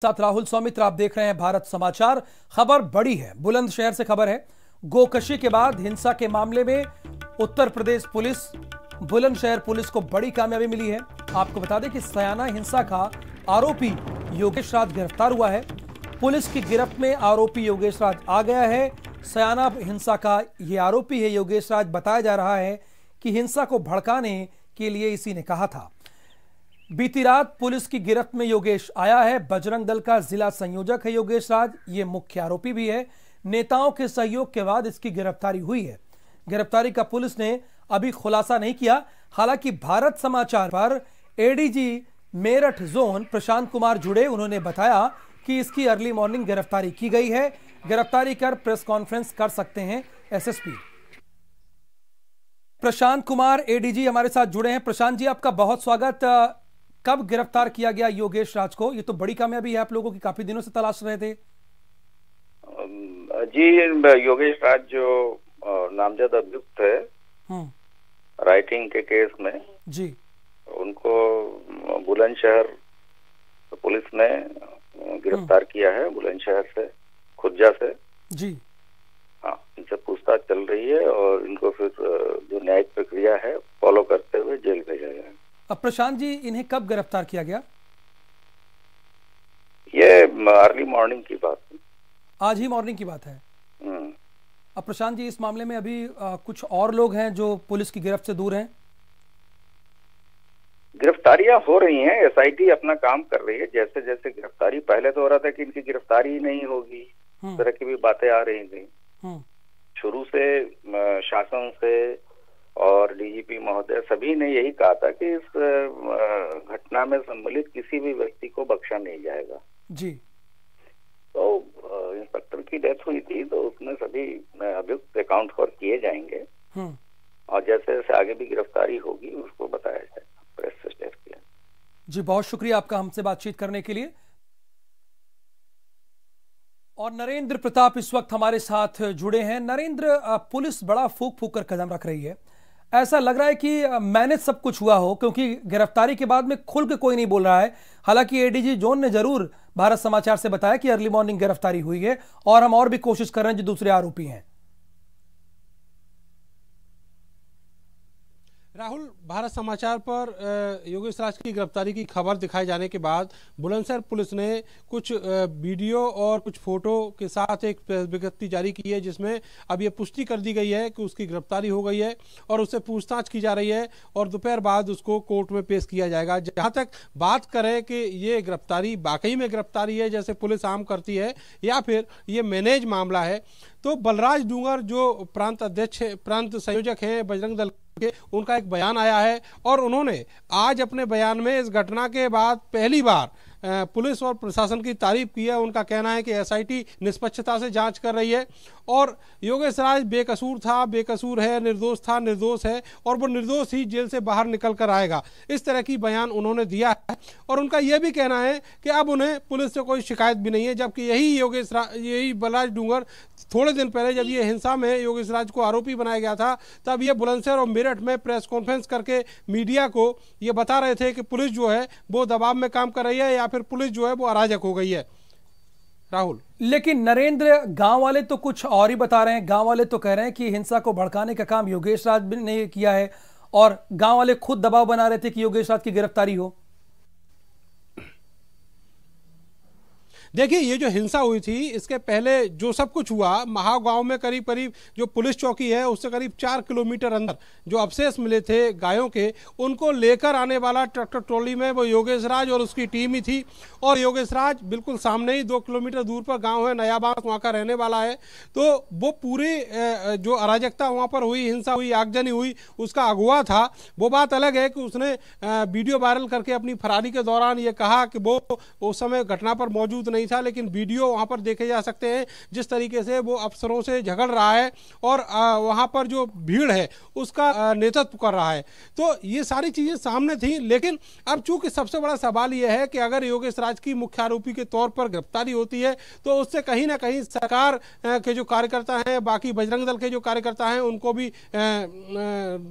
साथ राहुल सौमित्र, आप देख रहे हैं भारत समाचार। खबर बड़ी है, बुलंदशहर से खबर है। गोकशी के बाद हिंसा के मामले में उत्तर प्रदेश पुलिस, बुलंदशहर पुलिस को बड़ी कामयाबी मिली है। आपको बता दें कि सयाना हिंसा का आरोपी योगेश राज गिरफ्तार हुआ है। पुलिस की गिरफ्त में आरोपी योगेश राज आ गया है। सयाना हिंसा का यह आरोपी है योगेश राज। बताया जा रहा है कि हिंसा को भड़काने के लिए इसी ने कहा था। बीती रात पुलिस की गिरफ्त में योगेश आया है। बजरंग दल का जिला संयोजक है योगेश राज, ये मुख्य आरोपी भी है। नेताओं के सहयोग के बाद इसकी गिरफ्तारी हुई है। गिरफ्तारी का पुलिस ने अभी खुलासा नहीं किया। हालांकि भारत समाचार पर एडीजी मेरठ जोन प्रशांत कुमार जुड़े। उन्होंने बताया कि इसकी अर्ली मॉर्निंग गिरफ्तारी की गई है। गिरफ्तारी कर प्रेस कॉन्फ्रेंस कर सकते हैं एसएसपी। प्रशांत कुमार एडीजी हमारे साथ जुड़े हैं। प्रशांत जी, आपका बहुत स्वागत। कब गिरफ्तार किया गया योगेश राज को? ये तो बड़ी कामयाबी है, आप लोगों की काफी दिनों से तलाश रहे थे। जी, योगेश राज जो नामजद अभियुक्त है राइटिंग के केस में जी, उनको बुलंदशहर पुलिस ने गिरफ्तार किया है। बुलंदशहर से, खुर्जा से जी। हाँ, इनसे पूछताछ चल रही है और इनको फिर जो न्यायिक प्रक्रिया है फॉलो करते हुए जेल भेजा गया है। अब प्रशांत जी, इन्हें कब गिरफ्तार किया गया? ये अर्ली मॉर्निंग की बात है, आज ही मॉर्निंग की बात है। अब प्रशांत जी, इस मामले में अभी कुछ और लोग हैं जो पुलिस की गिरफ्त से दूर हैं। गिरफ्तारियां हो रही हैं, एसआईटी अपना काम कर रही है। जैसे जैसे गिरफ्तारी, पहले तो हो रहा था कि इनकी गिरफ्तारी ही नहीं होगी, इस तरह की भी बातें आ रही थी। शुरू से शासन से और डीजीपी महोदय सभी ने यही कहा था कि इस घटना में सम्मिलित किसी भी व्यक्ति को बख्शा नहीं जाएगा जी। तो इंस्पेक्टर की डेथ हुई थी, तो उसमें सभी अभियुक्त अकाउंट फॉर किए जाएंगे और जैसे जैसे आगे भी गिरफ्तारी होगी उसको बताया जाएगा प्रेस से स्टेट किया। जी, बहुत शुक्रिया आपका हमसे बातचीत करने के लिए। और नरेंद्र प्रताप इस वक्त हमारे साथ जुड़े हैं। नरेंद्र, पुलिस बड़ा फूक फूक कर कदम रख रही है। ऐसा लग रहा है कि मैनेज सब कुछ हुआ हो, क्योंकि गिरफ्तारी के बाद में खुल के कोई नहीं बोल रहा है। हालांकि एडीजी जोन ने जरूर भारत समाचार से बताया कि अर्ली मॉर्निंग गिरफ्तारी हुई है और हम और भी कोशिश कर रहे हैं जो दूसरे आरोपी हैं। राहुल, भारत समाचार पर योगेश राज की गिरफ्तारी की खबर दिखाए जाने के बाद बुलंदशहर पुलिस ने कुछ वीडियो और कुछ फोटो के साथ एक प्रेस विज्ञप्ति जारी की है, जिसमें अब ये पुष्टि कर दी गई है कि उसकी गिरफ्तारी हो गई है और उससे पूछताछ की जा रही है और दोपहर बाद उसको कोर्ट में पेश किया जाएगा। जहां तक बात करें कि ये गिरफ्तारी वाकई में गिरफ्तारी है जैसे पुलिस आम करती है या फिर ये मैनेज मामला है, तो बलराज डूंगर जो प्रांत अध्यक्ष, प्रांत संयोजक हैं बजरंग दल के, उनका एक बयान आया है और उन्होंने आज अपने बयान में इस घटना के बाद पहली बार पुलिस और प्रशासन की तारीफ की है। उनका कहना है कि एसआईटी निष्पक्षता से जांच कर रही है और योगेश राज बेकसूर था, बेकसूर है, निर्दोष था, निर्दोष है और वो निर्दोष ही जेल से बाहर निकल कर आएगा। इस तरह की बयान उन्होंने दिया है और उनका यह भी कहना है कि अब उन्हें पुलिस से कोई शिकायत भी नहीं है। जबकि यही बलराज डूंगर थोड़े दिन पहले जब ये हिंसा में योगेश राज को आरोपी बनाया गया था, तब ये बुलंदशहर और मेरठ में प्रेस कॉन्फ्रेंस करके मीडिया को ये बता रहे थे कि पुलिस जो है वो दबाव में काम कर रही है या फिर पुलिस जो है वो अराजक हो गई है। राहुल, लेकिन नरेंद्र, गांव वाले तो कुछ और ही बता रहे हैं। गांव वाले तो कह रहे हैं कि हिंसा को भड़काने का काम योगेश राज ने किया है और गांव वाले खुद दबाव बना रहे थे कि योगेश राज की गिरफ्तारी हो। देखिए, ये जो हिंसा हुई थी इसके पहले जो सब कुछ हुआ, महाव गांव में करीब करीब जो पुलिस चौकी है उससे करीब 4 किलोमीटर अंदर जो अवशेष मिले थे गायों के, उनको लेकर आने वाला ट्रैक्टर ट्रॉली में वो योगेश राज और उसकी टीम ही थी। और योगेश राज बिल्कुल सामने ही 2 किलोमीटर दूर पर गांव है नया बांस, वहाँ का रहने वाला है। तो वो पूरी जो अराजकता वहाँ पर हुई, हिंसा हुई, आगजनी हुई, उसका अगुवा था। वो बात अलग है कि उसने वीडियो वायरल करके अपनी फरारी के दौरान ये कहा कि वो उस समय घटना पर मौजूद नहीं था, लेकिन वीडियो वहां पर देखे जा सकते हैं जिस तरीके से वो अफसरों से झगड़ रहा है और वहां पर जो भीड़ है उसका नेतृत्व कर रहा है। तो ये सारी चीजें सामने थी, लेकिन अब चूंकि सबसे बड़ा सवाल यह है कि अगर योगेश राज की मुख्य आरोपी के तौर पर गिरफ्तारी होती है तो उससे कहीं ना कहीं सरकार के जो कार्यकर्ता हैं, बाकी बजरंग दल के जो कार्यकर्ता हैं, उनको भी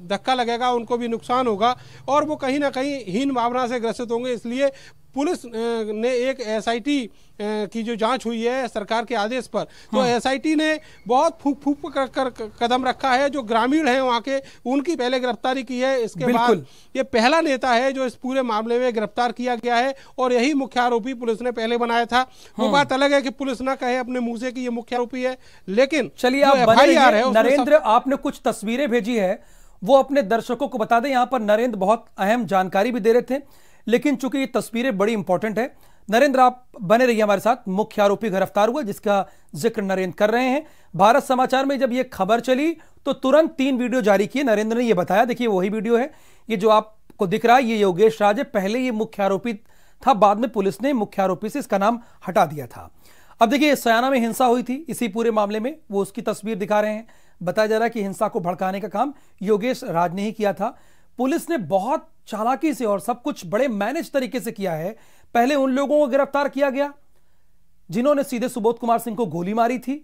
धक्का लगेगा, उनको भी नुकसान होगा और वो कहीं ना कहीं हीन भावना से ग्रसित होंगे। इसलिए पुलिस ने एक एसआईटी की जो जांच हुई है सरकार के आदेश पर, तो एसआईटी ने बहुत फूंक फूंक कर कदम रखा है। जो ग्रामीण हैं वहां के, उनकी पहले गिरफ्तारी की है। इसके बाद ये पहला नेता है जो इस पूरे मामले में गिरफ्तार किया गया है और यही मुख्य आरोपी पुलिस ने पहले बनाया था। वो बात अलग है कि पुलिस ना कहे अपने मुंह से कि ये मुख्य आरोपी है, लेकिन चलिए आप बने रहिए। नरेंद्र, आपने कुछ तस्वीरें भेजी है, वो अपने दर्शकों को बता दें। यहां पर नरेंद्र बहुत अहम जानकारी भी दे रहे थे, लेकिन चूंकि ये तस्वीरें बड़ी इंपॉर्टेंट है, नरेंद्र आप बने रहिए हमारे साथ। मुख्य आरोपी गिरफ्तार हुआ जिसका जिक्र नरेंद्र कर रहे हैं। भारत समाचार में जब यह खबर चली तो तुरंत 3 वीडियो जारी किए। नरेंद्र ने यह बताया, देखिए वही वीडियो है, ये जो आपको दिख रहा है, ये योगेश राज है। पहले ये मुख्य आरोपी था, बाद में पुलिस ने मुख्य आरोपी से इसका नाम हटा दिया था। अब देखिए सयाना में हिंसा हुई थी इसी पूरे मामले में, वो उसकी तस्वीर दिखा रहे हैं। बताया जा रहा है कि हिंसा को भड़काने का काम योगेश राज ने ही किया था। पुलिस ने बहुत चालाकी से और सब कुछ बड़े मैनेज तरीके से किया है। पहले उन लोगों को गिरफ्तार किया गया जिन्होंने सीधे सुबोध कुमार सिंह को गोली मारी थी,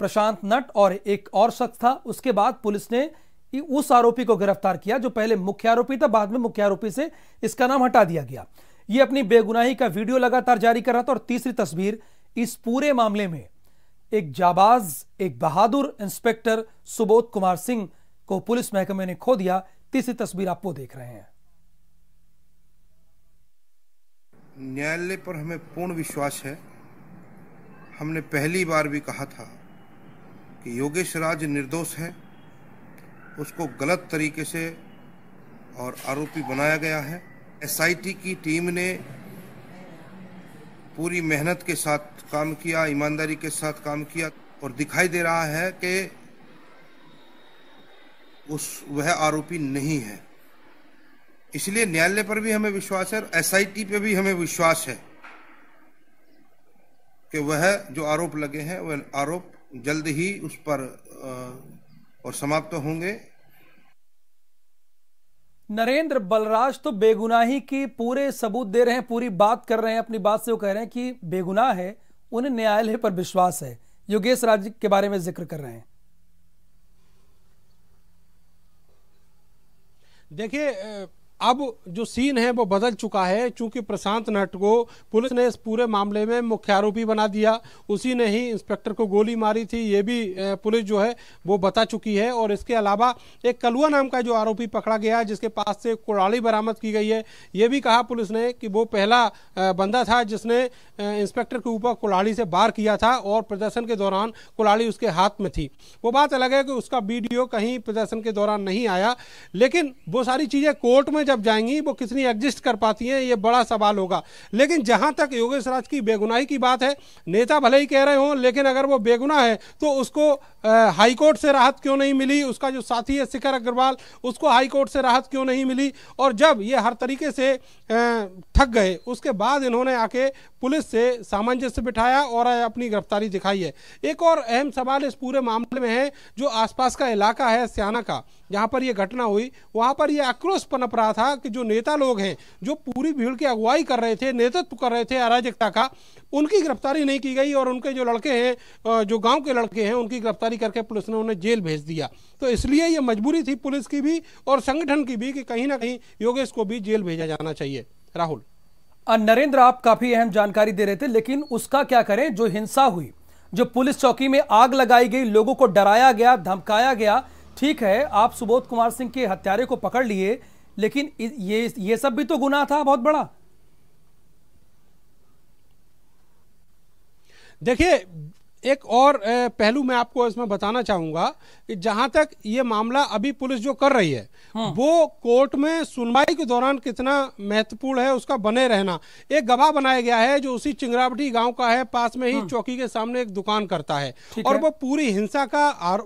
प्रशांत नट और एक और शख्स था। उसके बाद पुलिस ने उस आरोपी को गिरफ्तार किया जो पहले मुख्य आरोपी था, बाद में मुख्य आरोपी से इसका नाम हटा दिया गया। यह अपनी बेगुनाही का वीडियो लगातार जारी कर रहा था। और तीसरी तस्वीर, इस पूरे मामले में एक जाबाज, एक बहादुर इंस्पेक्टर सुबोध कुमार सिंह को पुलिस महकमे ने खो दिया। तीसरी तस्वीर आप वो देख रहे हैं। न्यायालय पर हमें पूर्ण विश्वास है। हमने पहली बार भी कहा था कि योगेश राज निर्दोष है, उसको गलत तरीके से और आरोपी बनाया गया है। एसआईटी की टीम ने पूरी मेहनत के साथ काम किया, ईमानदारी के साथ काम किया और दिखाई दे रहा है कि वह आरोपी नहीं है। इसलिए न्यायालय पर भी हमें विश्वास है और एसआईटी पे भी हमें विश्वास है कि वह जो आरोप लगे हैं वह आरोप जल्द ही उस पर और समाप्त होंगे। नरेंद्र, बलराज तो बेगुनाही की पूरे सबूत दे रहे हैं, पूरी बात कर रहे हैं। अपनी बात से वो कह रहे हैं कि बेगुनाह है, उन्हें न्यायालय पर विश्वास है। योगेश राज के बारे में जिक्र कर रहे हैं। देखिए अब जो सीन है वो बदल चुका है, चूंकि प्रशांत नट को पुलिस ने इस पूरे मामले में मुख्य आरोपी बना दिया। उसी ने ही इंस्पेक्टर को गोली मारी थी, ये भी पुलिस जो है वो बता चुकी है। और इसके अलावा एक कलुआ नाम का जो आरोपी पकड़ा गया, जिसके पास से कुल्हाड़ी बरामद की गई है, ये भी कहा पुलिस ने कि वो पहला बंदा था जिसने इंस्पेक्टर के ऊपर कुल्हाड़ी से वार किया था और प्रदर्शन के दौरान कुल्हाड़ी उसके हाथ में थी। वो बात अलग है कि उसका वीडियो कहीं प्रदर्शन के दौरान नहीं आया, लेकिन वो सारी चीजें कोर्ट में जब जाएंगी वो कितनी एग्जिस्ट कर पाती हैं, ये बड़ा सवाल होगा। लेकिन जहां तक योगेश राज की बेगुनाही की बात है, नेता भले ही कह रहे हो, लेकिन अगर वो बेगुनाह है तो उसको हाईकोर्ट से राहत क्यों नहीं मिली? उसका जो साथी है शिखर अग्रवाल, उसको हाईकोर्ट से राहत क्यों नहीं मिली? और जब ये हर तरीके से थक गए, उसके बाद इन्होंने आके पुलिस से सामंजस्य बिठाया और अपनी गिरफ्तारी दिखाई है। एक और अहम सवाल इस पूरे मामले में है, जो आसपास का इलाका है सयाना का, जहां पर यह घटना हुई, वहां पर यह आक्रोश पनप रहा था कि जो नेता लोग हैं, जो पूरी भीड़ की अगुवाई कर रहे थे, नेतृत्व कर रहे थे अराजकता का, उनकी गिरफ्तारी नहीं की गई और उनके जो लड़के हैं, जो गांव के लड़के हैं, उनकी गिरफ्तारी करके पुलिस ने उन्हें जेल भेज दिया। तो इसलिए यह मजबूरी थी पुलिस की भी और संगठन की भी कि कहीं ना कहीं योगेश को भी जेल भेजा जाना चाहिए। राहुल। नरेंद्र, आप काफी अहम जानकारी दे रहे थे, लेकिन उसका क्या करें? जो हिंसा हुई, जो पुलिस चौकी में आग लगाई गई, लोगों को डराया गया, धमकाया गया, ठीक है आप सुबोध कुमार सिंह के हत्यारे को पकड़ लिए, लेकिन ये सब भी तो गुनाह था बहुत बड़ा। देखिए एक और पहलू मैं आपको इसमें बताना चाहूंगा कि जहां तक ये मामला अभी पुलिस जो कर रही है, वो कोर्ट में सुनवाई के दौरान कितना महत्वपूर्ण है उसका बने रहना। एक गवाह बनाया गया है जो उसी चिंगरावटी गांव का है, पास में ही चौकी के सामने एक दुकान करता है और वो पूरी हिंसा का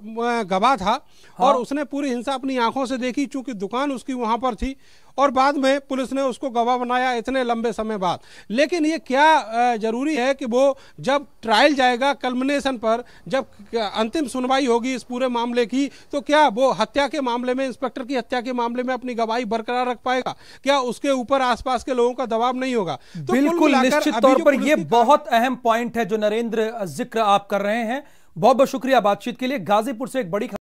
गवाह था और उसने पूरी हिंसा अपनी आंखों से देखी, चूंकि दुकान उसकी वहां पर थी और बाद में पुलिस ने उसको गवाह बनाया इतने लंबे समय बाद। लेकिन ये क्या जरूरी है कि वो जब ट्रायल जाएगा कल्मिनेशन पर, जब अंतिम सुनवाई होगी इस पूरे मामले की, तो क्या वो हत्या के मामले में, इंस्पेक्टर की हत्या के मामले में अपनी गवाही बरकरार रख पाएगा? क्या उसके ऊपर आसपास के लोगों का दबाव नहीं होगा? तो बिल्कुल निश्चित तौर पर यह बहुत अहम पॉइंट है जो नरेंद्र जिक्र आप कर रहे हैं। बहुत बहुत शुक्रिया बातचीत के लिए। गाजीपुर से एक बड़ी